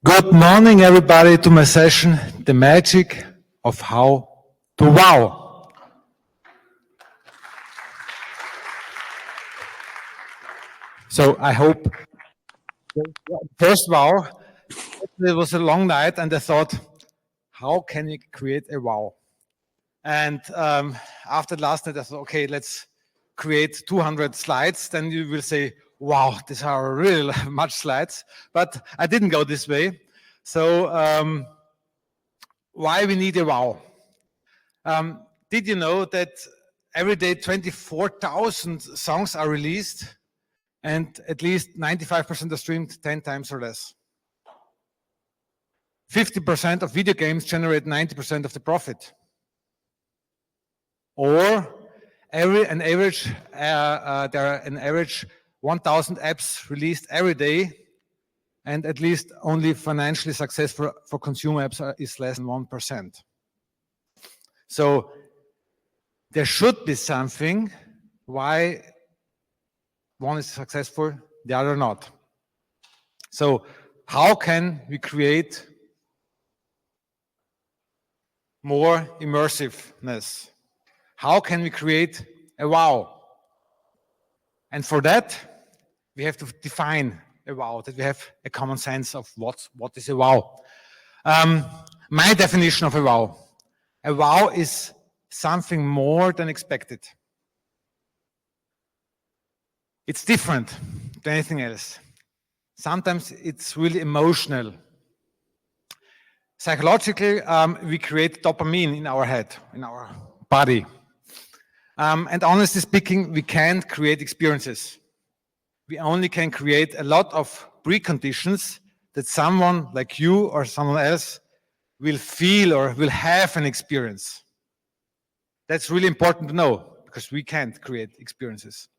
Good morning, everybody, to my session, The Magic of How to Wow. So I hope, first wow, it was a long night and I thought, how can you create a wow? And after last night, I thought, okay, let's create 200 slides. Then you will say, wow, these are really much slides. But I didn't go this way. So why we need a wow? Did you know that every day 24,000 songs are released and at least 95% are streamed 10 times or less? 50% of video games generate 90% of the profit. Or there are an average 1,000 apps released every day, and at least only financially successful for consumer apps is less than 1%. So there should be something why one is successful, the other not. So how can we create more immersiveness? How can we create a wow? And for that, we have to define a wow, that we have a common sense of what is a wow. My definition of a wow is something more than expected. It's different than anything else. Sometimes it's really emotional. Psychologically, we create dopamine in our head, in our body. And honestly speaking, we can't create experiences. We only can create a lot of preconditions that someone like you or someone else will feel or will have an experience. That's really important to know because we can't create experiences.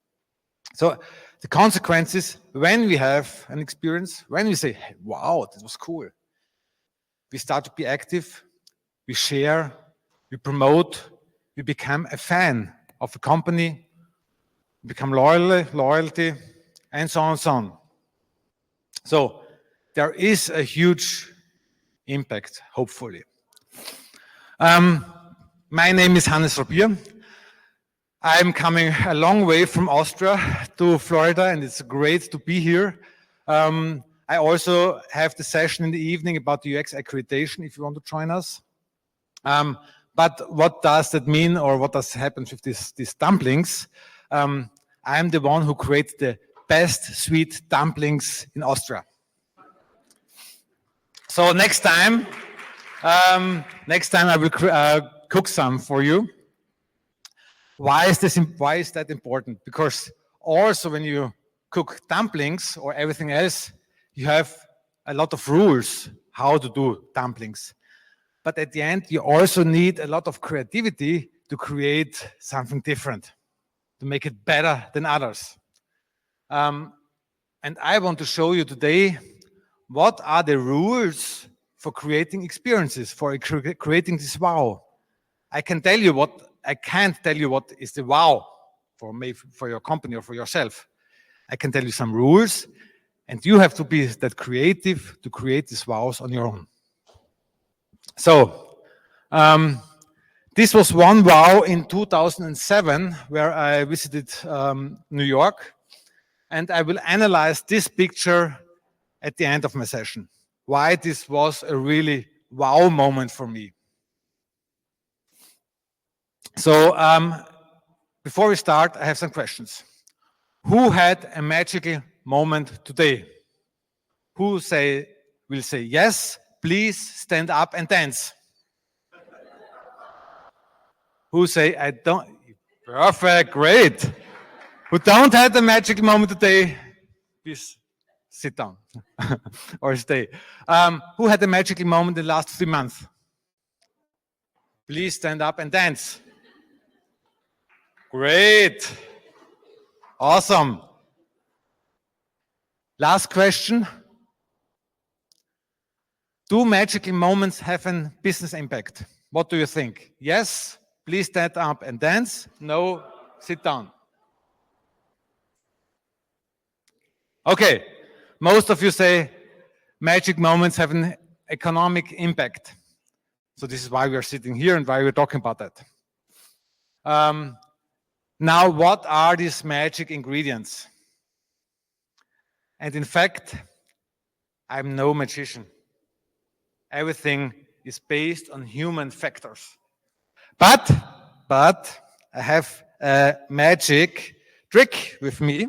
So the consequences when we have an experience, when we say, hey, wow, that was cool, we start to be active, we share, we promote, we become a fan of a company, become loyalty, and so on and so on. So there is a huge impact, hopefully. My name is Hannes Robier. I'm coming a long way from Austria to Florida, and it's great to be here. I also have the session in the evening about the UX accreditation if you want to join us. But what does that mean, or what does happen with these dumplings? I'm the one who created the best sweet dumplings in Austria. So next time I will cook some for you. Why is that important? Because also when you cook dumplings or everything else, you have a lot of rules how to do dumplings. But at the end, you also need a lot of creativity to create something different, to make it better than others. And I want to show you today what are the rules for creating experiences, for creating this wow. I can't tell you what is the wow for your company or for yourself. I can tell you some rules, and you have to be that creative to create these wows on your own. So, this was one wow in 2007, where I visited New York, and I will analyze this picture at the end of my session. Why this was a really wow moment for me. So, before we start, I have some questions. Who had a magical moment today? Who will say yes? Please stand up and dance. Who say I don't? Perfect, great. Who don't have a magical moment today? Please sit down or stay. Who had a magical moment in the last 3 months? Please stand up and dance. Great. Awesome. Last question. Do magical moments have a business impact? What do you think? Yes, please stand up and dance. No, sit down. Okay, most of you say magic moments have an economic impact. So this is why we are sitting here and why we're talking about that. Now, what are these magic ingredients? And in fact, I'm no magician. Everything is based on human factors. But I have a magic trick with me.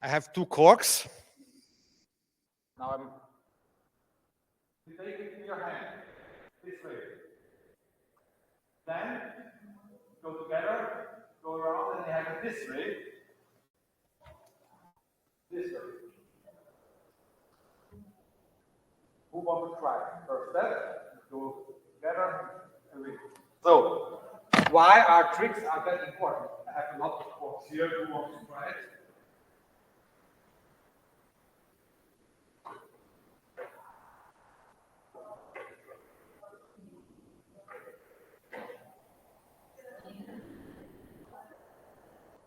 I have 2 corks. Now you take it in your hand, this way. Then go together, go around, and you have it this way. This way. Who wants to try? First step, go together, and we. So, why are tricks that important? I have a lot of corks here. Who wants to try it?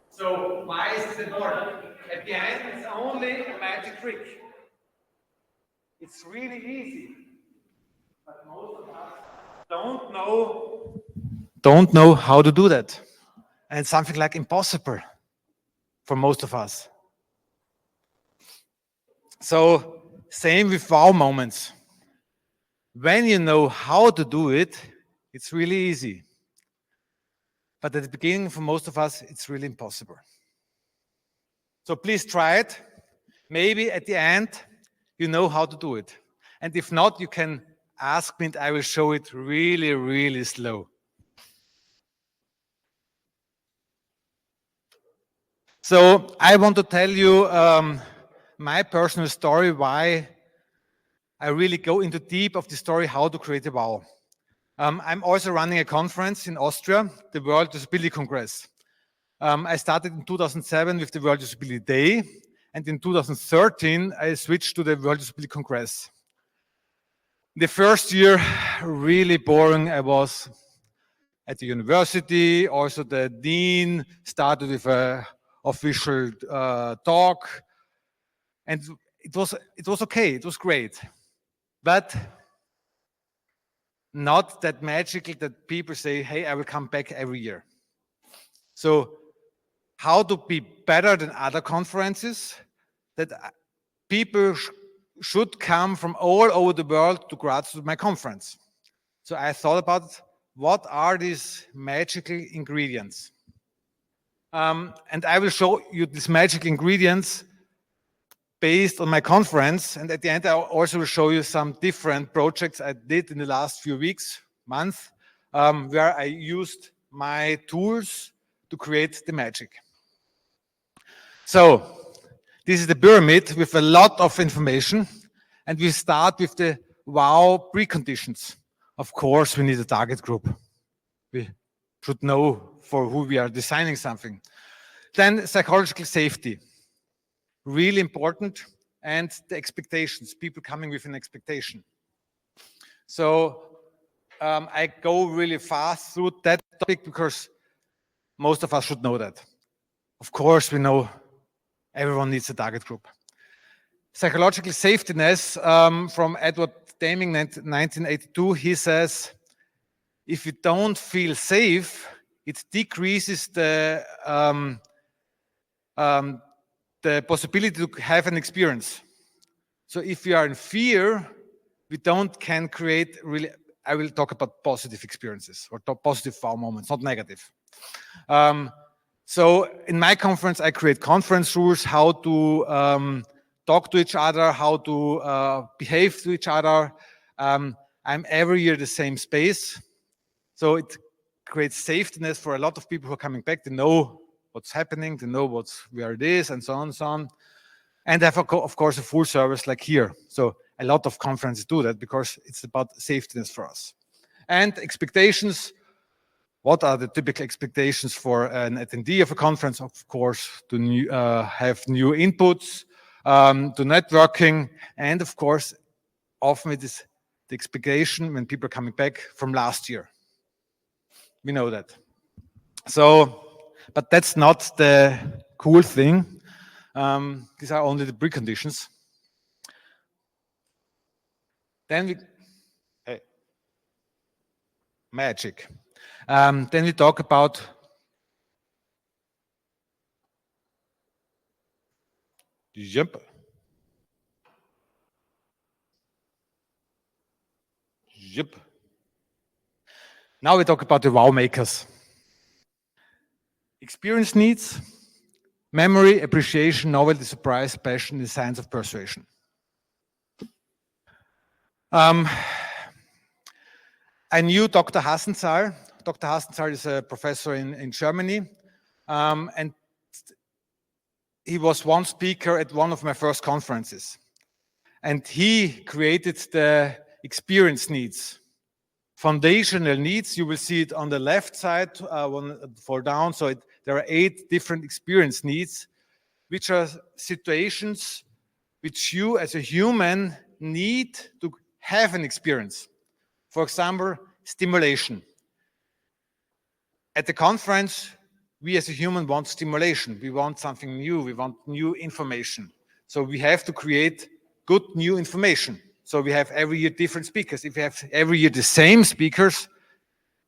So why is this important? At the end, it's only a magic trick. It's really easy, but most of us don't know how to do that, and it's something like impossible for most of us. So same with wow moments. When you know how to do it, it's really easy. But at the beginning, for most of us, it's really impossible. So please try it. Maybe at the end, you know how to do it. And if not, you can ask me and I will show it really, really slow. So I want to tell you my personal story, why I really go into deep of the story, how to create a wow. I'm also running a conference in Austria, the World Disability Congress. I started in 2007 with the World Disability Day, and in 2013 I switched to the World Disability Congress. The first year, really boring. I was at the university. Also, the dean started with an official talk, and it was okay. It was great, but not that magical that people say, "Hey, I will come back every year." So, how to be better than other conferences? That people should come from all over the world to Graz to my conference. So I thought about what are these magical ingredients. And I will show you these magic ingredients based on my conference. And at the end, I also will show you some different projects I did in the last few weeks, months, where I used my tools to create the magic. So this is the pyramid with a lot of information. And we start with the wow preconditions. Of course, we need a target group. We should know for who we are designing something. Then psychological safety, really important, and the expectations, people coming with an expectation. So I go really fast through that topic because most of us should know that. Of course, we know everyone needs a target group. Psychological safetiness from Edward Deming, 1982, he says, if you don't feel safe, it decreases the possibility to have an experience. So if you are in fear, we can create really, I will talk about positive experiences or positive wow moments, not negative. So in my conference, I create conference rules, how to talk to each other, how to behave to each other. I'm every year the same space. So it creates safetiness for a lot of people who are coming back. They know what's happening, they know where it is, and so on and so on. And have, of course, a full service like here. So a lot of conferences do that because it's about safetiness for us. And expectations. What are the typical expectations for an attendee of a conference? Of course, to have new inputs, to networking, and of course, often it is the expectation when people are coming back from last year. We know that. So, but that's not the cool thing. These are only the preconditions. Then magic. Then we talk about Yep. Now we talk about the wow makers. Experience needs, memory, appreciation, novelty, surprise, passion, the science of persuasion. I knew Dr. Hassenzahl. Dr. Hassenzahl is a professor in Germany, and he was one speaker at one of my first conferences. And he created the experience needs. Foundational needs, you will see it on the left side, fall down. So there are 8 different experience needs, which are situations which you as a human need to have an experience. For example, stimulation. At the conference, we as a human want stimulation. We want something new. We want new information. So we have to create good new information. So we have every year different speakers. If we have every year the same speakers,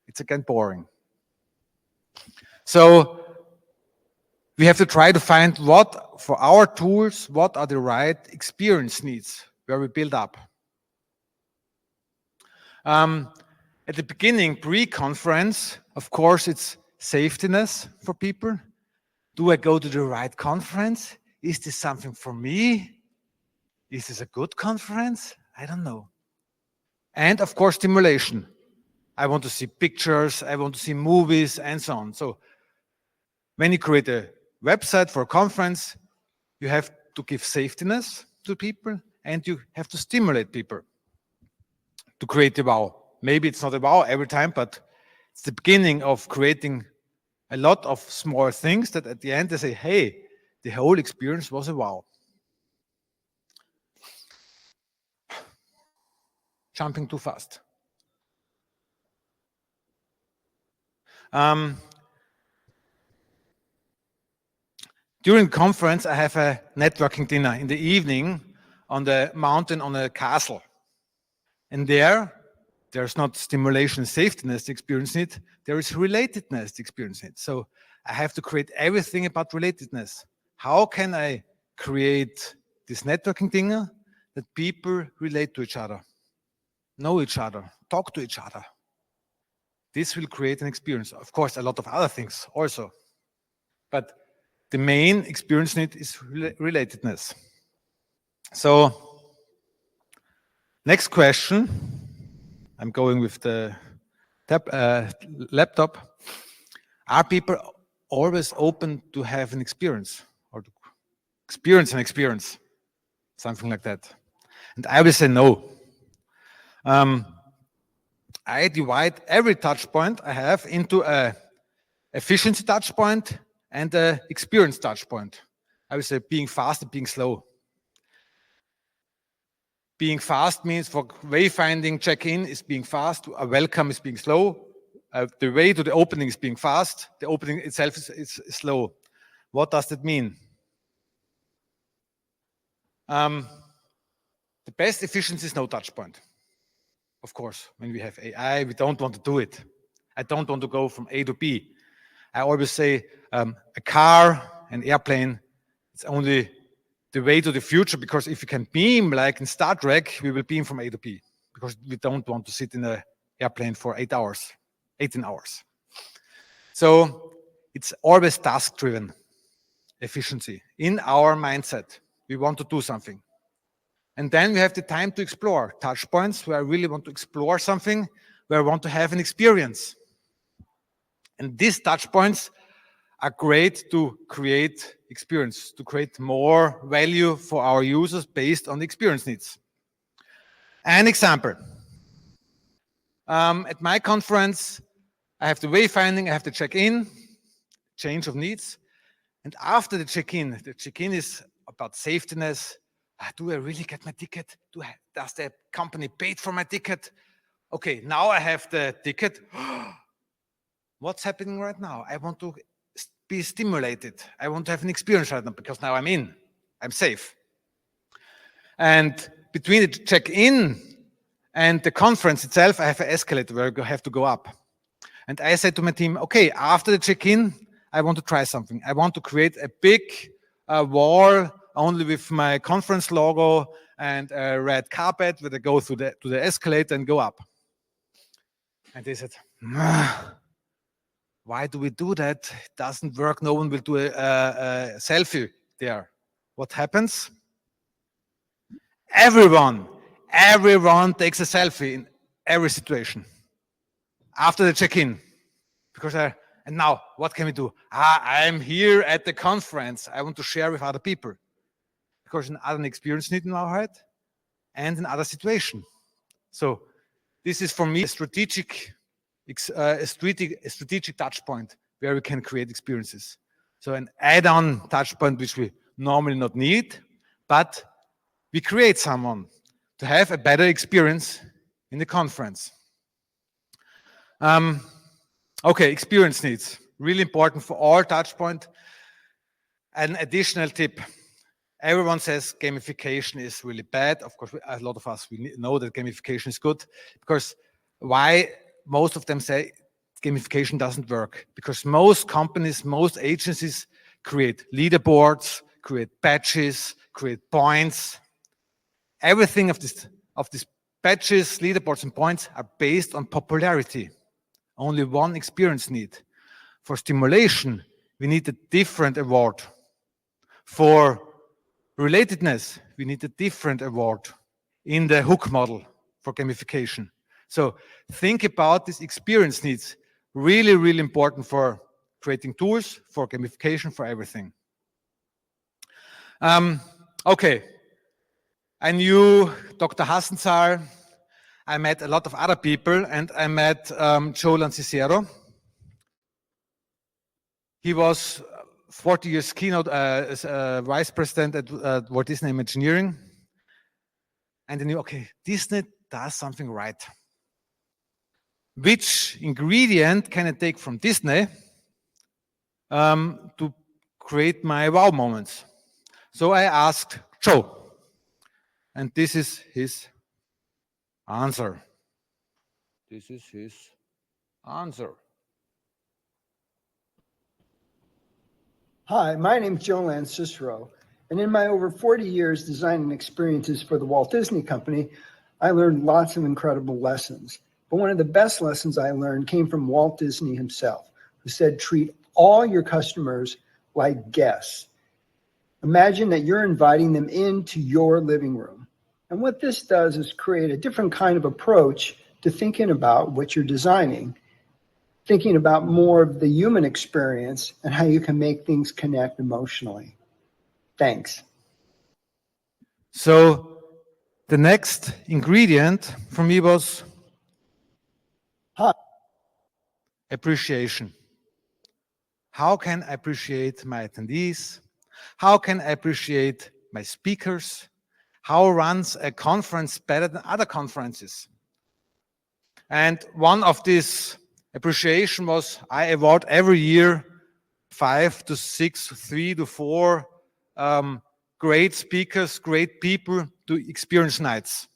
it's again boring. So we have to try to find what, for our tools, what are the right experience needs where we build up. At the beginning, pre-conference, of course, it's safetiness for people. Do I go to the right conference? Is this something for me? Is this a good conference? I don't know. And of course, stimulation. I want to see pictures, I want to see movies, and so on. So when you create a website for a conference, you have to give safetiness to people, and you have to stimulate people to create a wow. Maybe it's not a wow every time, but it's the beginning of creating a lot of small things that at the end they say, hey, the whole experience was a wow. Jumping too fast. During the conference, I have a networking dinner in the evening on the mountain on a castle. And there's not stimulation, safetiness, the experience need. There is relatedness, the experience need. So I have to create everything about relatedness. How can I create this networking dinner that people relate to each other, know each other, talk to each other? This will create an experience. Of course, a lot of other things also. But the main experience need is relatedness. So, next question. I'm going with the laptop. Are people always open to have an experience or to experience an experience? Something like that. And I will say no. I divide every touch point I have into a efficiency touch point and an experience touch point. I would say being fast and being slow. Being fast means for wayfinding, check-in is being fast, a welcome is being slow, the way to the opening is being fast, the opening itself is slow. What does that mean? The best efficiency is no touch point. Of course, when we have AI, we don't want to do it. I don't want to go from A to B. I always say a car, an airplane, it's only the way to the future, because if you can beam like in Star Trek, we will beam from A to B, because we don't want to sit in an airplane for 8 hours, 18 hours. So it's always task-driven efficiency. In our mindset, we want to do something. And then we have the time to explore touch points where I really want to explore something, where I want to have an experience. And these touch points are great to create experience, to create more value for our users based on the experience needs. An example. At my conference, I have the wayfinding, I have the check-in, change of needs. And after the check-in is about safetiness. Do I really get my ticket? Does the company pay for my ticket? Okay, now I have the ticket. What's happening right now? I want to be stimulated. I want to have an experience right now because now I'm safe. And between the check-in and the conference itself, I have an escalator where I have to go up. And I said to my team, okay, after the check-in, I want to try something. I want to create a big wall only with my conference logo and a red carpet where they go to the escalator and go up. And they said, why do we do that? It doesn't work. No one will do a selfie there. What happens? Everyone takes a selfie in every situation after the check-in. Because and now, what can we do? I'm here at the conference. I want to share with other people. Because another experience need in our head and in other situation. So this is for me a strategic touch point where we can create experiences. So an add-on touch point which we normally not need, but we create someone to have a better experience in the conference. Okay, experience needs, really important for all touch point. An additional tip, everyone says gamification is really bad. Of course, a lot of us, we know that gamification is good, because why most of them say gamification doesn't work? Because most companies, most agencies create leaderboards, create badges, create points. Everything of these badges, leaderboards, and points are based on popularity. Only one experience need. For stimulation, we need a different award. For relatedness, we need a different award in the hook model for gamification. So think about these experience needs. Really, really important for creating tools, for gamification, for everything. Okay. I knew Dr. Hassenzahl. I met a lot of other people, and I met Joe Lancicero. He was 40 years keynote as vice president at Walt Disney Imagineering. And I knew, okay, Disney does something right. Which ingredient can I take from Disney to create my wow moments? So I asked Joe, and this is his answer. This is his answer. Hi, my name is Joe Lancicero, and in my over 40 years designing experiences for the Walt Disney Company, I learned lots of incredible lessons. But one of the best lessons I learned came from Walt Disney himself, who said, treat all your customers like guests. Imagine that you're inviting them into your living room. And what this does is create a different kind of approach to thinking about what you're designing, thinking about more of the human experience and how you can make things connect emotionally. Thanks. So the next ingredient for me was appreciation. How can I appreciate my attendees? How can I appreciate my speakers? How runs a conference better than other conferences? And one of these appreciation was I award every year 5 to 6, 3 to 4 great speakers, great people to experience nights.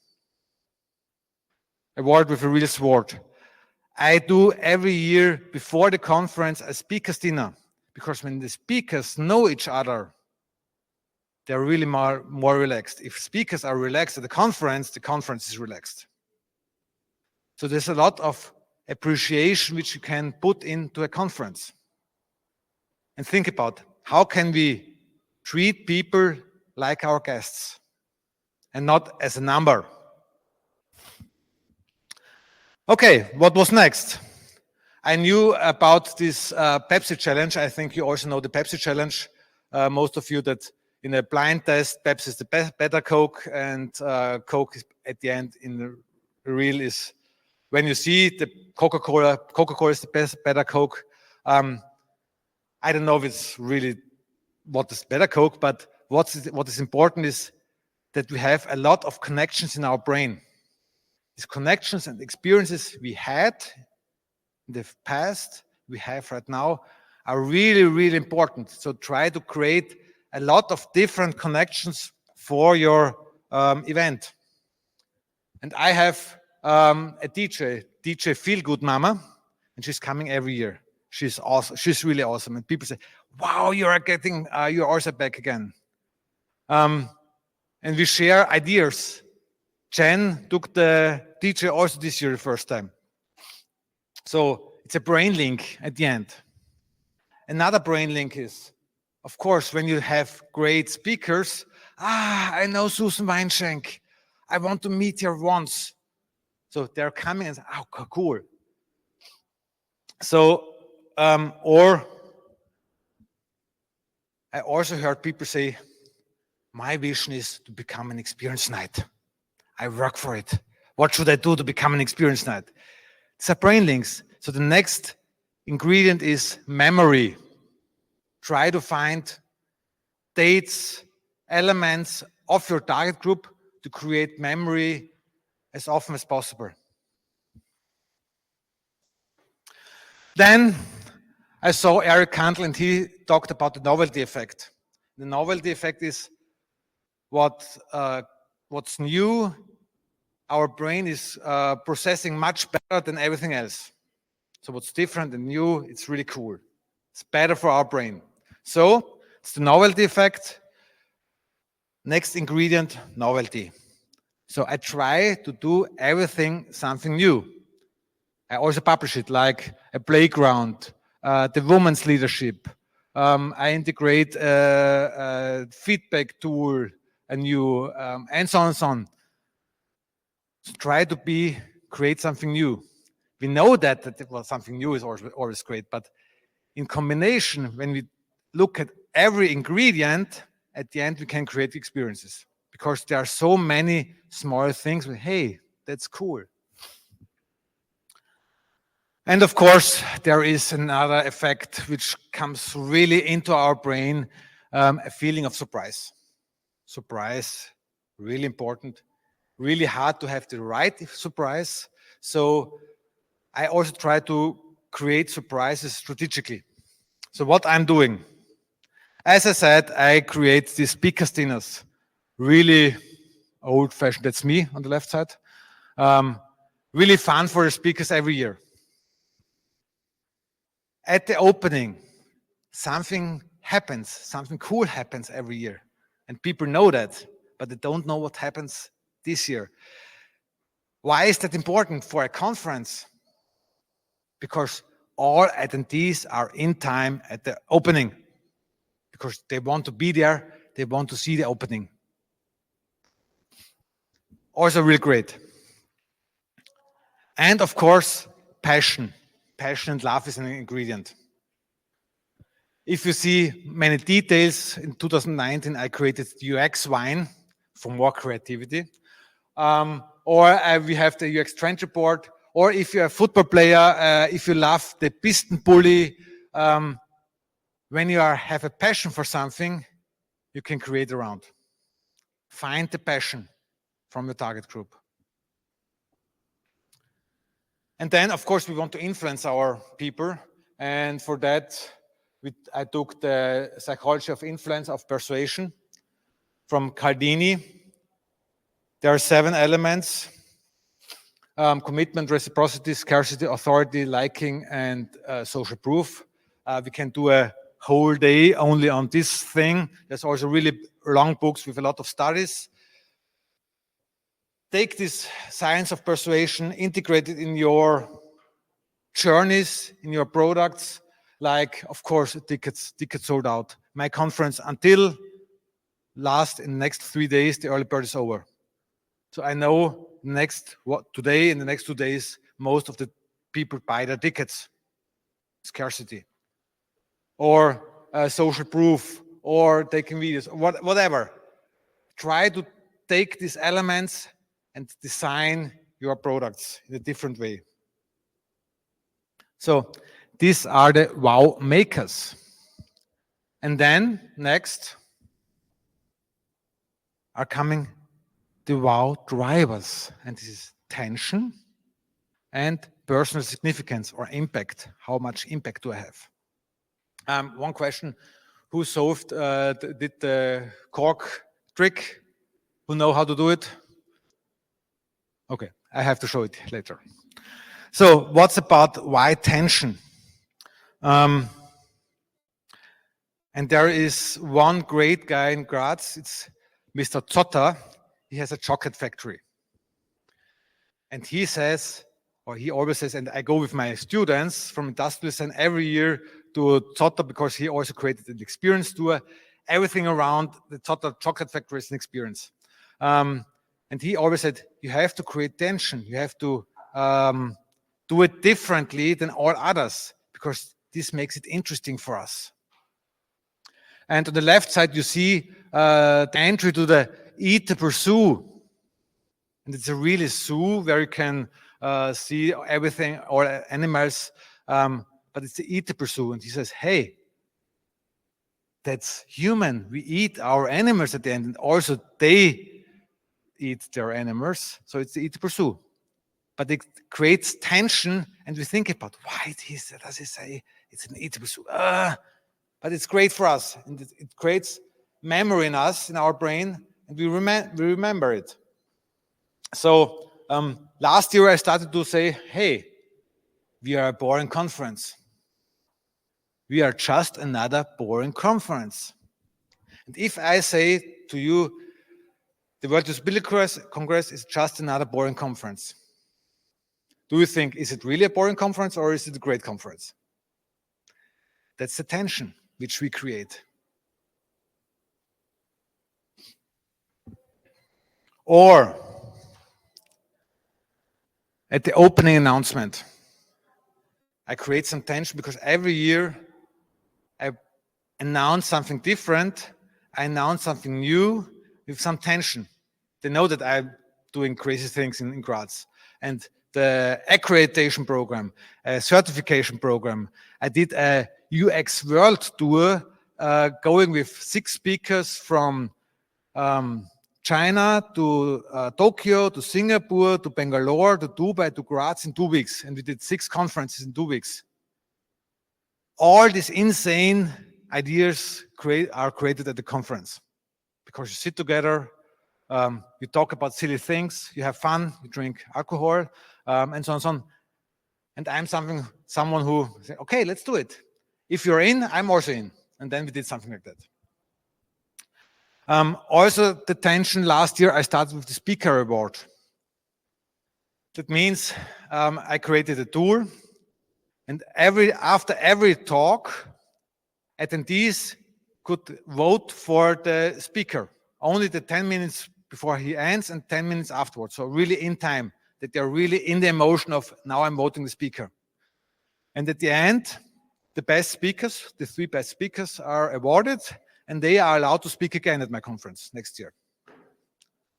Award with a real sword. I do every year before the conference a speakers dinner, because when the speakers know each other, they're really more relaxed. If speakers are relaxed at the conference is relaxed. So there's a lot of appreciation which you can put into a conference. And think about, how can we treat people like our guests and not as a number? Okay, what was next? I knew about this Pepsi challenge. I think you also know the Pepsi challenge. Most of you that in a blind test, Pepsi is the better Coke, and Coke is at the end in the real is when you see the Coca-Cola is the better Coke. I don't know if it's really what is better Coke, but what is important is that we have a lot of connections in our brain. These connections and experiences we had in the past, we have right now, are really, really important. So try to create a lot of different connections for your event. And I have a DJ Feel Good Mama, and she's coming every year. She's awesome. She's really awesome. And people say, wow, you're also back again. And we share ideas. Jen took the DJ also this year the first time. So it's a brain link at the end. Another brain link is, of course, when you have great speakers, I know Susan Weinschenk. I want to meet her once. So they're coming and say, oh, cool. So, or I also heard people say, my vision is to become an experience night. I work for it. What should I do to become an experience night? It's a brain links. So the next ingredient is memory. Try to find dates, elements of your target group to create memory as often as possible. Then I saw Eric Kandel and he talked about the novelty effect. The novelty effect is what's new. Our brain is processing much better than everything else. So what's different and new, it's really cool. It's better for our brain. So it's the novelty effect. Next ingredient, novelty. So I try to do everything something new. I also publish it like a playground, the women's leadership. I integrate a feedback tool, a new, and so on and so on. So try to create something new. We know that something new is always great, but in combination, when we look at every ingredient, at the end we can create experiences because there are so many small things. Hey, that's cool. And of course, there is another effect which comes really into our brain, a feeling of surprise. Surprise, really important, really hard to have the right surprise. So I also try to create surprises strategically. So what I'm doing, as I said, I create these speakers dinners, really old-fashioned. That's me on the left side. Really fun for the speakers every year. At the opening, something happens, something cool happens every year. And people know that, but they don't know what happens this year. Why is that important for a conference? Because all attendees are in time at the opening. Because they want to be there, they want to see the opening. Also really great. And of course, passion. Passion and love is an ingredient. If you see many details, in 2019, I created the UX wine for more creativity. Or we have the UX trend report. Or if you're a football player, if you love the piston bully, when you have a passion for something, you can create around. Find the passion from your target group. And then, of course, we want to influence our people. And for that, I took the psychology of influence of persuasion from Caldini. There are 7 elements: commitment, reciprocity, scarcity, authority, liking, and social proof. We can do a whole day only on this thing. There's also really long books with a lot of studies. Take this science of persuasion, integrate it in your journeys, in your products, like, of course, tickets sold out. My conference until in the next 3 days, the early bird is over. So I know today, in the next 2 days, most of the people buy their tickets. Scarcity. Or social proof, or taking videos, whatever. Try to take these elements and design your products in a different way. So these are the wow makers. And then next are coming the wow drivers. And this is tension and personal significance or impact. How much impact do I have? One question: who did the cork trick? Who know how to do it? Okay, I have to show it later. So, what's about why tension? And there is one great guy in Graz. It's Mr. Zotter. He has a chocolate factory. And he says, or he always says, and I go with my students from industrial design every year to Zotter because he also created an experience tour. Everything around the Zotter chocolate factory is an experience. And he always said, you have to create tension. You have to do it differently than all others because this makes it interesting for us. And on the left side, you see the entry to the Eat to Pursue. And it's a really zoo where you can see everything, all animals, but it's the Eat to Pursue. And he says, hey, that's human. We eat our animals at the end, and also they eat their animals. So it's the Eat to Pursue. But it creates tension, and we think about why does he say it's an Eat to Pursue? But it's great for us, and it creates memory in us, in our brain, and we remember it. So last year I started to say, hey, we are a boring conference. We are just another boring conference. And if I say to you, the World Disability Congress is just another boring conference, do you think, is it really a boring conference or is it a great conference? That's the tension which we create. Or at the opening announcement, I create some tension because every year I announce something different, I announce something new with some tension. They know that I'm doing crazy things in Graz. And the accreditation program, a certification program, I did a UX World Tour going with 6 speakers from China to Tokyo, to Singapore, to Bangalore, to Dubai, to Graz in 2 weeks. And we did 6 conferences in 2 weeks. All these insane ideas are created at the conference because you sit together, you talk about silly things, you have fun, you drink alcohol, and so on and so on. And I'm someone who says, okay, let's do it. If you're in, I'm also in. And then we did something like that. Also, the tension last year, I started with the speaker award. That means I created a tour, and after every talk, attendees could vote for the speaker. Only the 10 minutes before he ends and 10 minutes afterwards. So really in time, that they're really in the emotion of now I'm voting the speaker. And at the end, the best speakers, the 3 best speakers are awarded, and they are allowed to speak again at my conference next year.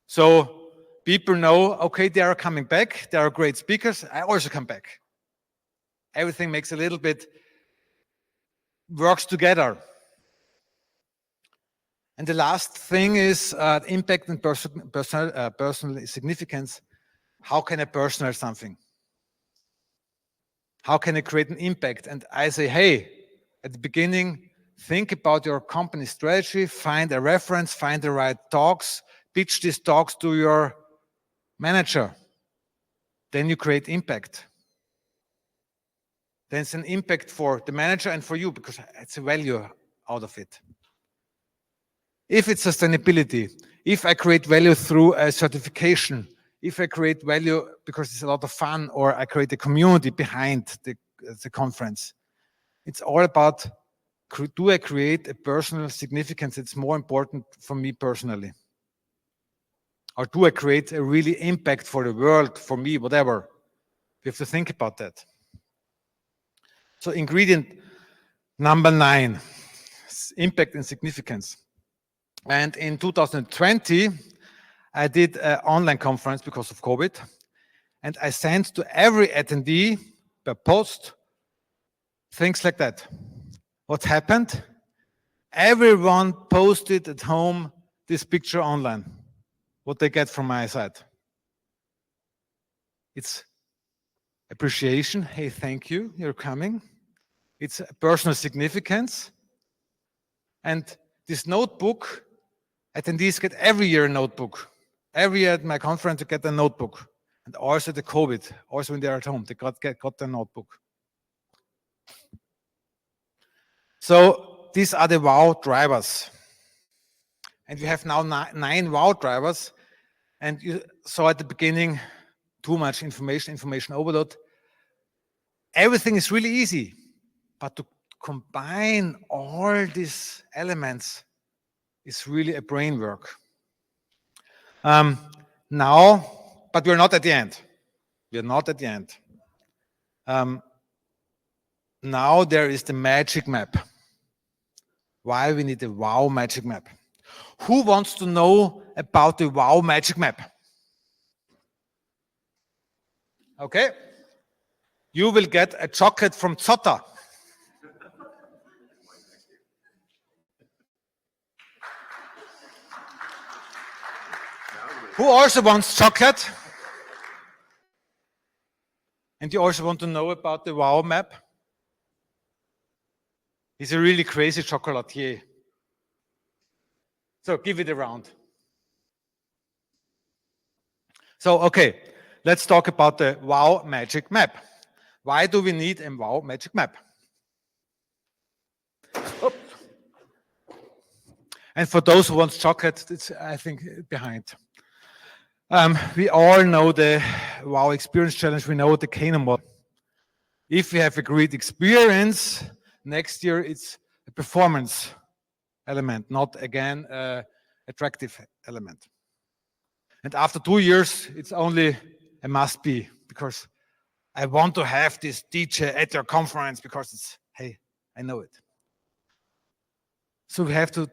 So people know, okay, they are coming back. They are great speakers. I also come back. Everything makes a little bit, works together. And the last thing is impact and personal significance. How can I personalize something? How can I create an impact? And I say, hey, at the beginning, think about your company strategy, find a reference, find the right talks, pitch these talks to your manager. Then you create impact. Then it's an impact for the manager and for you because it's a value out of it. If it's sustainability, if I create value through a certification, if I create value because it's a lot of fun, or I create a community behind the conference, it's all about, do I create a personal significance that's more important for me personally? Or do I create a really impact for the world, for me, whatever? We have to think about that. So ingredient number 9, impact and significance. And in 2020, I did an online conference because of COVID, and I sent to every attendee per post things like that. What happened? Everyone posted at home this picture online, what they get from my side. It's appreciation. Hey, thank you, you're coming. It's a personal significance. And this notebook, attendees get every year a notebook. Every year at my conference, you get a notebook. And also the COVID, also when they're at home, they got the notebook. So these are the wow drivers. And we have now 9 wow drivers. And you saw at the beginning, too much information overload. Everything is really easy, but to combine all these elements is really a brain work. Now, but we're not at the end. We're not at the end. Now there is the magic map. Why we need a wow magic map? Who wants to know about the wow magic map? Okay. You will get a chocolate from Zotta. Who also wants chocolate? And you also want to know about the wow map? He's a really crazy chocolatier. So give it a round. So, okay, let's talk about the wow magic map. Why do we need a wow magic map? Oh. And for those who want chocolate, it's, I think, behind. We all know the wow experience challenge. We know the Kano model. If we have a great experience, next year it's a performance element, not again attractive element. And after 2 years, it's only a must be, because I want to have this DJ at your conference because it's, hey, I know it. So we have to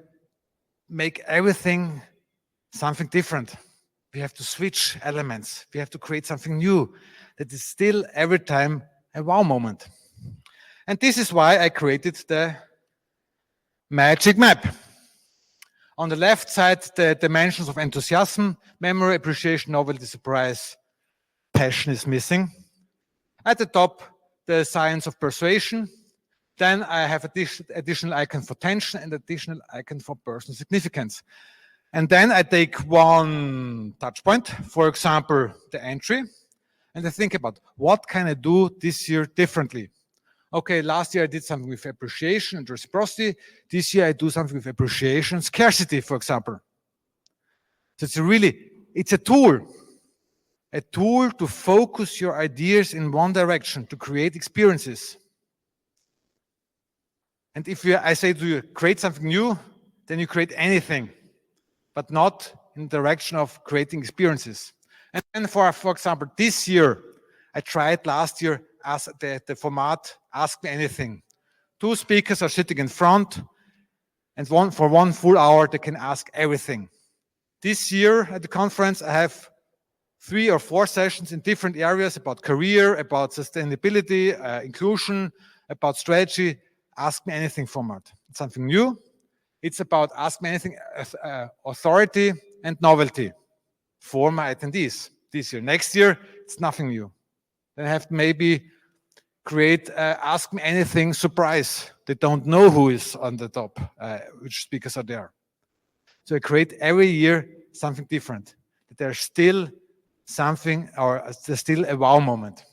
make everything something different. We have to switch elements. We have to create something new that is still every time a wow moment. And this is why I created the magic map. On the left side, the dimensions of enthusiasm, memory, appreciation, novelty, surprise, passion is missing. At the top, the science of persuasion. Then I have additional icon for tension and additional icon for personal significance. And then I take one touch point, for example, the entry, and I think about what can I do this year differently. Okay, last year I did something with appreciation and reciprocity. This year I do something with appreciation and scarcity, for example. So it's a tool to focus your ideas in one direction, to create experiences. And if I say to you, create something new, then you create anything, but not in the direction of creating experiences. And then for example, this year, I tried last year as the format, Ask Me Anything. 2 speakers are sitting in front, and for 1 full hour, they can ask everything. This year at the conference, I have 3 or 4 sessions in different areas about career, about sustainability, inclusion, about strategy. Ask Me Anything format. It's something new. It's about Ask Me Anything, authority and novelty for my attendees this year. Next year, it's nothing new. Then I have to maybe create Ask Me Anything surprise. They don't know who is on the top, which speakers are there. So I create every year something different. There's still something, or there's still a wow moment.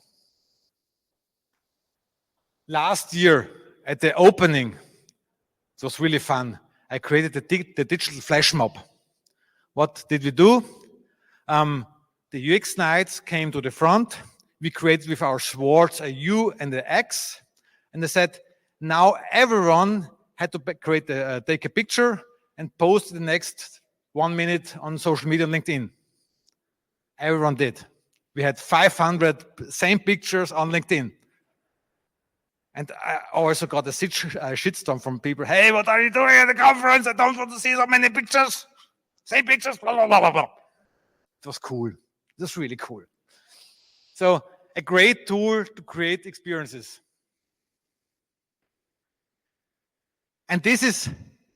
Last year at the opening, it was really fun. I created the digital flash mob. What did we do? The UX Knights came to the front. We created with our swords a U and an X. And I said, now everyone had to take a picture and post the next 1 minute on social media on LinkedIn. Everyone did. We had 500 same pictures on LinkedIn. And I also got a shitstorm from people. Hey, what are you doing at the conference? I don't want to see so many pictures. Same pictures, blah, blah, blah, blah, blah. It was cool. It was really cool. So a great tool to create experiences. And this is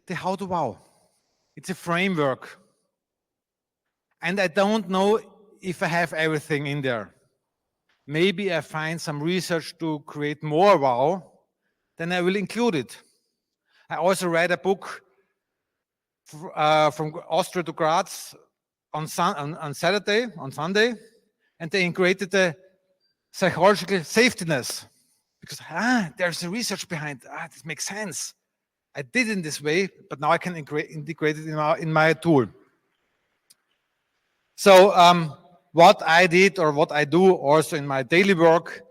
the How to Wow. It's a framework. And I don't know if I have everything in there. Maybe I find some research to create more wow. then I will include it. I also read a book from Austria to Graz on Saturday, on Sunday, and they integrated the psychological safetiness because there's a research behind. This makes sense. I did it in this way, but now I can integrate it in my tool. So what I did or what I do also in my daily work,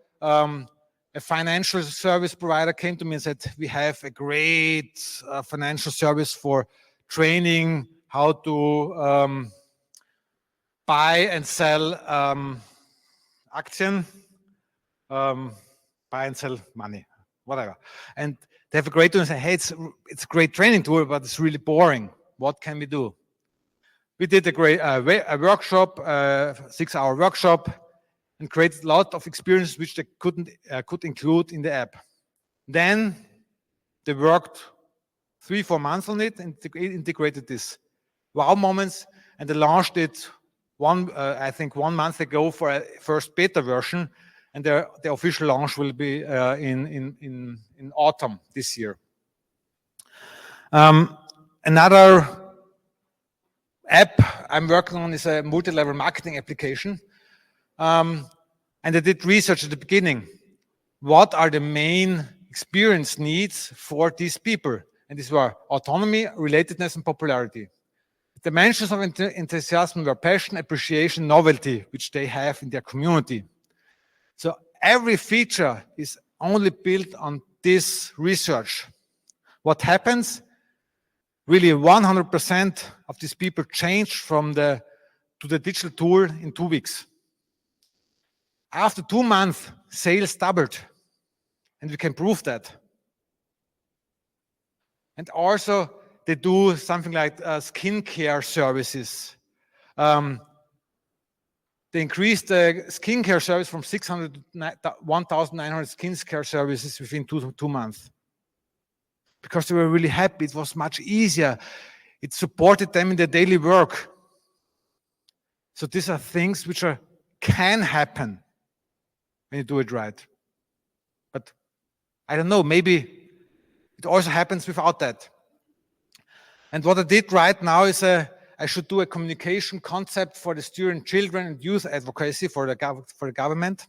a financial service provider came to me and said, we have a great financial service for training how to buy and sell action, buy and sell money, whatever. And they have a great tool and say, hey, it's a great training tool, but it's really boring. What can we do? We did a workshop, 6-hour workshop, and created a lot of experiences which they could include in the app. Then they worked 3-4 months on it and integrated this wow moments, and they launched it I think 1 month ago for a first beta version, and the official launch will be in autumn this year. Another app I'm working on is a multi-level marketing application. And I did research at the beginning. What are the main experience needs for these people? And these were autonomy, relatedness, and popularity. The dimensions of enthusiasm were passion, appreciation, novelty, which they have in their community. So every feature is only built on this research. What happens? Really 100% of these people changed to the digital tool in 2 weeks. After 2 months, sales doubled, and we can prove that. And also, they do something like skincare services. They increased the skincare service from 600 to 1,900 skincare services within two months. Because they were really happy, it was much easier. It supported them in their daily work. So these are things which can happen when you do it right. But I don't know, maybe it also happens without that. And what I did right now is I should do a communication concept for the student, children, and youth advocacy for the government.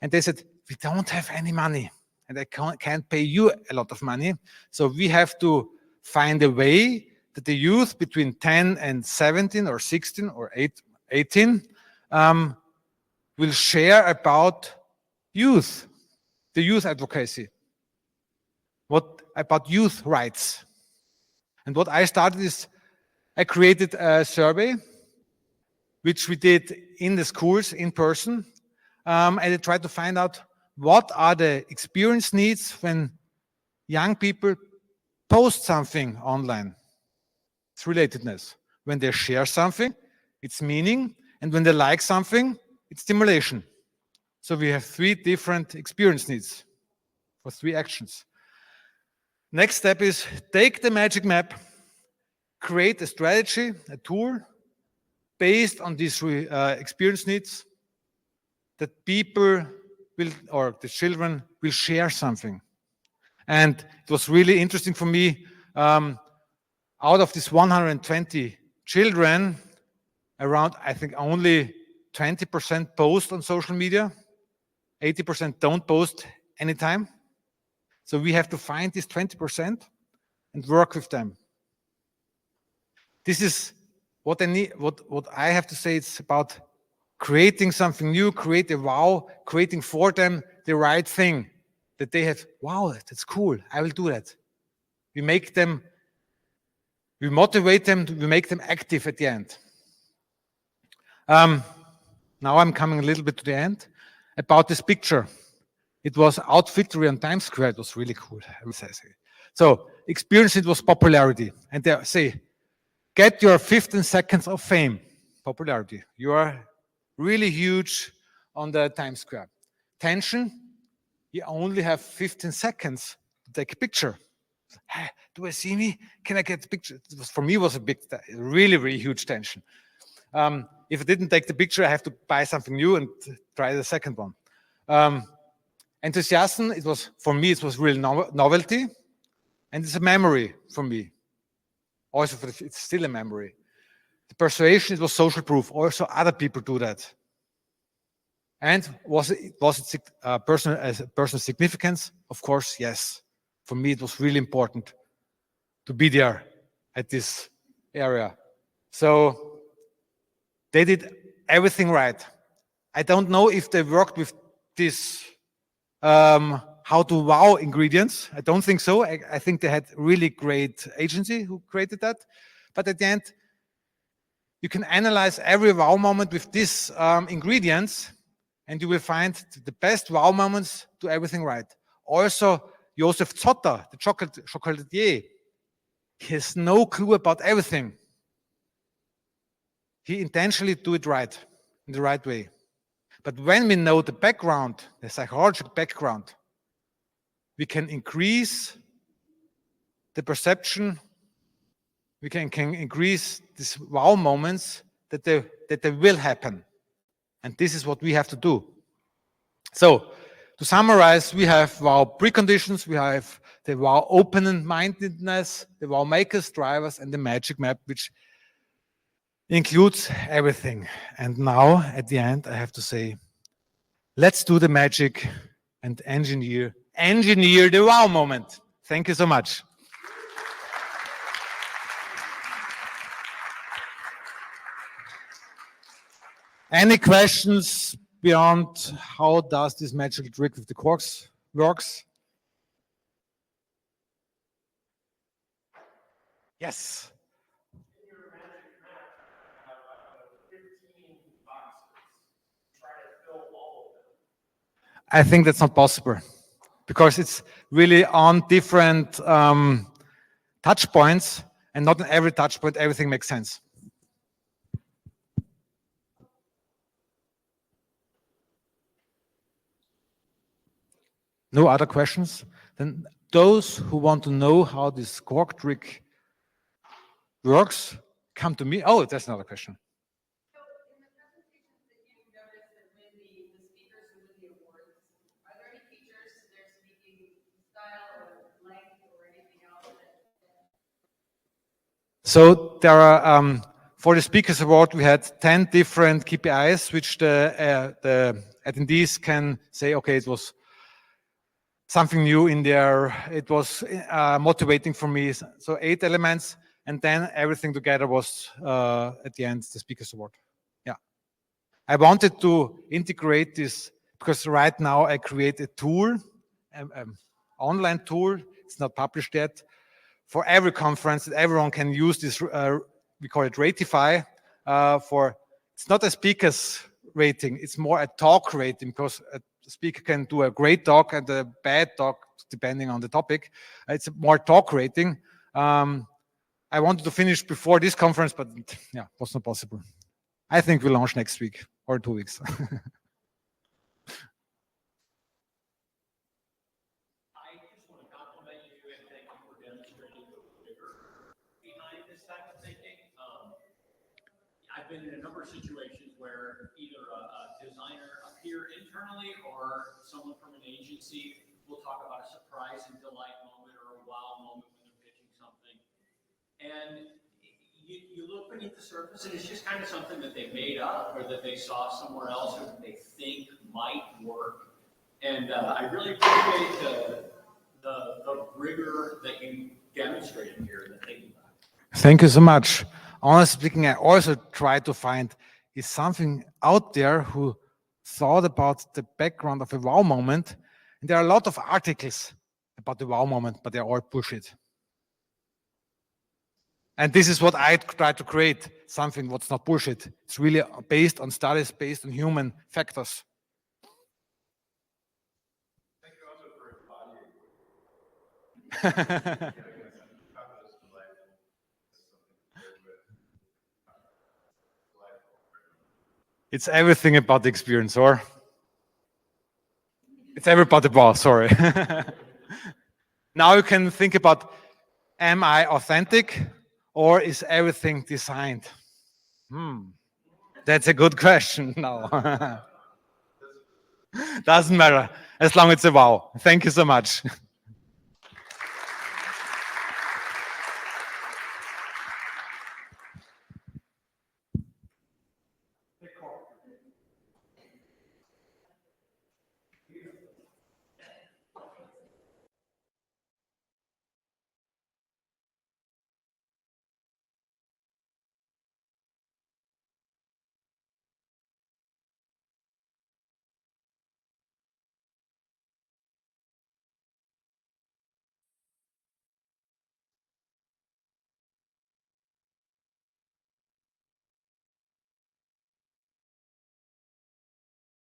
And they said, we don't have any money, and I can't pay you a lot of money. So we have to find a way that the youth between 10 and 17 or 16 or 18 will share about youth, the youth advocacy. What about youth rights? And what I started is I created a survey, which we did in the schools in person, and I tried to find out what are the experience needs when young people post something online. It's relatedness. When they share something, it's meaning, and when they like something, it's stimulation. So we have 3 different experience needs for 3 actions. Next step is take the magic map, create a strategy, a tool, based on these experience needs, that people will, or the children will share something. And it was really interesting for me, out of these 120 children, around, I think, only 20% post on social media, 80% don't post anytime. So we have to find this 20% and work with them. This is what I need. What I have to say. It's about creating something new, create a wow, creating for them the right thing that they have. Wow, that's cool. I will do that. We make them. We motivate them. We make them active at the end. Now I'm coming a little bit to the end about this picture. It was Outfittery on Times Square. It was really cool. I will say. So experience it was popularity, and they say, get your 15 seconds of fame, popularity. You are really huge on the Times Square. Tension, you only have 15 seconds to take a picture. Hey, do I see me? Can I get the picture? For me, it was a big, really, really huge tension. If I didn't take the picture, I have to buy something new and try the second one. Enthusiasm, it was, for me, it was real novelty, and it's a memory for me. Also, it's still a memory. The persuasion, it was social proof. Also, other people do that. And was it personal significance? Of course, yes. For me, it was really important to be there at this area. So they did everything right. I don't know if they worked with this how to wow ingredients. I don't think so. I think they had really great agency who created that. But at the end, you can analyze every wow moment with these ingredients, and you will find the best wow moments, do everything right. Also, Josef Zotter, the chocolatier, he has no clue about everything. He intentionally do it right, in the right way. But when we know the background, the psychological background, we can increase the perception, we can increase these wow moments that they will happen. And this is what we have to do. So, to summarize, we have wow preconditions, we have the wow open-mindedness, the wow makers, drivers, and the magic map, which includes everything. And now, at the end, I have to say, let's do the magic and engineer the wow moment. Thank you so much. Any questions beyond how does this magical trick with the corks works? Yes. I think that's not possible because it's really on different touch points, and not in every touch point everything makes sense. No other questions? Then those who want to know how this cork trick works, come to me. Oh, that's another question. So in the presentations that you noticed that win the speakers who win the awards, are there any features to their speaking style or length or anything else So there are, for the Speakers Award, we had 10 different KPIs, which the attendees can say, okay, it was something new in there. It was motivating for me. So 8 elements, and then everything together was at the end the Speakers Award. Yeah, I wanted to integrate this because right now I create a tool, online tool. It's not published yet. For every conference, that everyone can use this. We call it Ratify. It's not a speaker's rating; it's more a talk rating because a speaker can do a great talk and a bad talk depending on the topic. It's a more talk rating. I wanted to finish before this conference, but yeah, was not possible. I think we'll launch next week or 2 weeks. I've been in a number of situations where either a designer up here internally or someone from an agency will talk about a surprise and delight moment or a wow moment when they're pitching something. And you look beneath the surface and it's just kind of something that they made up or that they saw somewhere else or that they think might work. And I really appreciate the rigor that you demonstrated here in the thinking about it. Thank you so much. Honestly speaking, I also try to find is something out there who thought about the background of a wow moment. And there are a lot of articles about the wow moment, but they're all bullshit. And this is what I try to create, something what's not bullshit. It's really based on studies, based on human factors. Thank you also for embodying. It's everything about the experience, or? It's everybody about, sorry. Now you can think about, am I authentic or is everything designed? That's a good question now. Doesn't matter. as long as it's a wow. Thank you so much.